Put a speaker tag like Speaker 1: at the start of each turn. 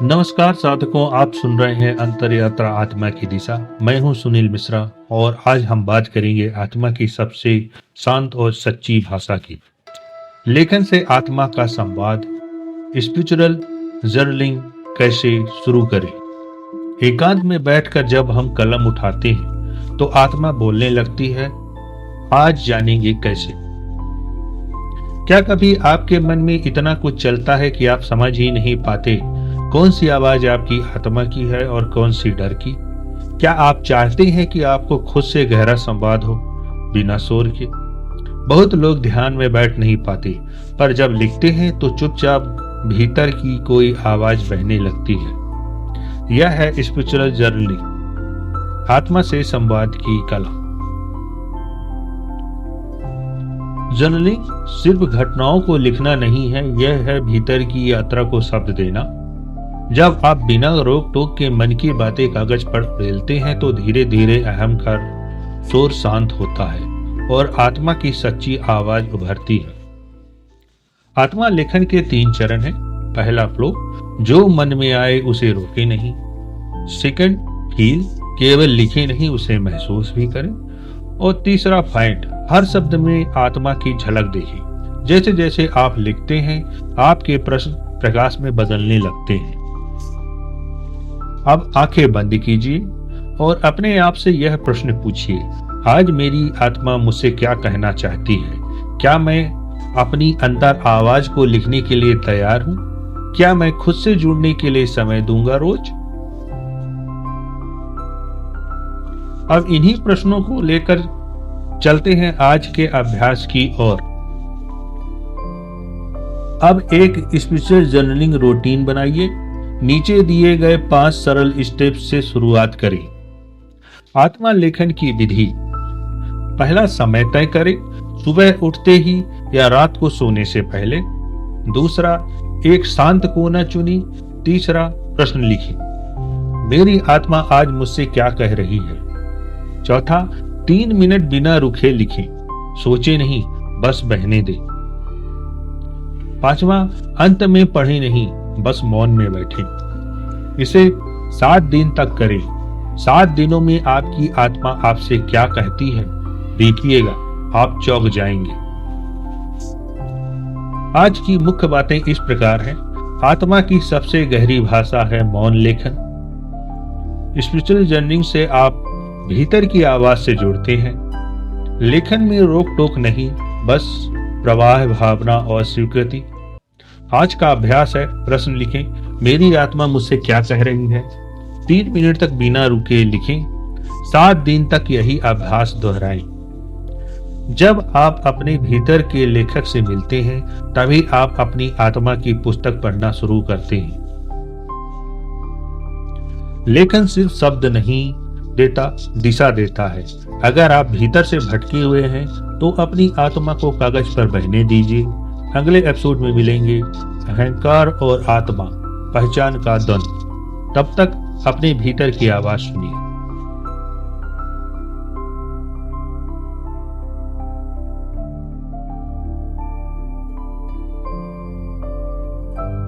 Speaker 1: नमस्कार साधकों, आप सुन रहे हैं अंतर यात्रा आत्मा की दिशा। मैं हूं सुनील मिश्रा और आज हम बात करेंगे आत्मा की सबसे शांत और सच्ची भाषा की। लेखन से आत्मा का संवाद, स्पिरिचुअल जर्नलिंग कैसे शुरू करें। एकांत में बैठकर जब हम कलम उठाते हैं तो आत्मा बोलने लगती है। आज जानेंगे कैसे। क्या कभी आपके मन में इतना कुछ चलता है कि आप समझ ही नहीं पाते कौन सी आवाज आपकी आत्मा की है और कौन सी डर की? क्या आप चाहते हैं कि आपको खुद से गहरा संवाद हो, बिना शोर के? बहुत लोग ध्यान में बैठ नहीं पाते, पर जब लिखते हैं तो चुपचाप भीतर की कोई आवाज बहने लगती है। यह है स्पिरिचुअल जर्नलिंग, आत्मा से संवाद की कला। जर्नलिंग सिर्फ घटनाओं को लिखना नहीं है, यह है भीतर की यात्रा को शब्द देना। जब आप बिना रोक टोक के मन की बातें कागज पर उड़ेलते हैं तो धीरे धीरे अहम का शोर शांत होता है और आत्मा की सच्ची आवाज उभरती है। आत्मा लेखन के 3 चरण हैं। पहला फ्लो, जो मन में आए उसे रोके नहीं। सेकंड, फील, केवल लिखे नहीं उसे महसूस भी करें। और तीसरा, फाइंड, हर शब्द में आत्मा की झलक देखिए। जैसे जैसे आप लिखते हैं आपके प्रश्न प्रकाश में बदलने लगते हैं। अब आंखें बंद कीजिए और अपने आप से यह प्रश्न पूछिए, आज मेरी आत्मा मुझसे क्या कहना चाहती है? क्या मैं अपनी अंतर आवाज को लिखने के लिए तैयार हूं? क्या मैं खुद से जुड़ने के लिए समय दूंगा रोज? अब इन्हीं प्रश्नों को लेकर चलते हैं आज के अभ्यास की ओर। अब एक स्पिरिचुअल जर्नलिंग रूटीन बनाइए। नीचे दिए गए 5 सरल स्टेप्स से शुरुआत करें। आत्मा लेखन की विधि। पहला, समय तय करें, सुबह उठते ही या रात को सोने से पहले। दूसरा, एक शांत कोना चुनी। तीसरा, प्रश्न लिखिए, मेरी आत्मा आज मुझसे क्या कह रही है? चौथा, 3 मिनट बिना रुके लिखें, सोचे नहीं, बस बहने दे। पांचवा, अंत में पढ़े नहीं, बस मौन में बैठे। इसे 7 दिन तक करें। 7 दिनों में आपकी आत्मा आपसे क्या कहती है, देखिएगा, आप चौंक जाएंगे। आज की मुख्य बातें इस प्रकार हैं। आत्मा की सबसे गहरी भाषा है मौन लेखन। स्पिरिचुअल जर्निंग से आप भीतर की आवाज से जुड़ते हैं। लेखन में रोक टोक नहीं, बस प्रवाह, भावना और स्वीकृति। आज का अभ्यास है, प्रश्न लिखें, मेरी आत्मा मुझसे क्या कह रही है? 3 मिनट तक बिना रुके लिखें। 7 दिन तक यही अभ्यास दोहराएं। जब आप अपने भीतर के लेखक से मिलते हैं तभी आप अपनी आत्मा की पुस्तक पढ़ना शुरू करते हैं। लेखन सिर्फ शब्द नहीं देता, दिशा देता है। अगर आप भीतर से भटके हुए हैं तो अपनी आत्मा को कागज पर बहने दीजिए। अगले एपिसोड में मिलेंगे। अहंकार और आत्मा, पहचान का द्वंद्व। तब तक अपने भीतर की आवाज सुनिए।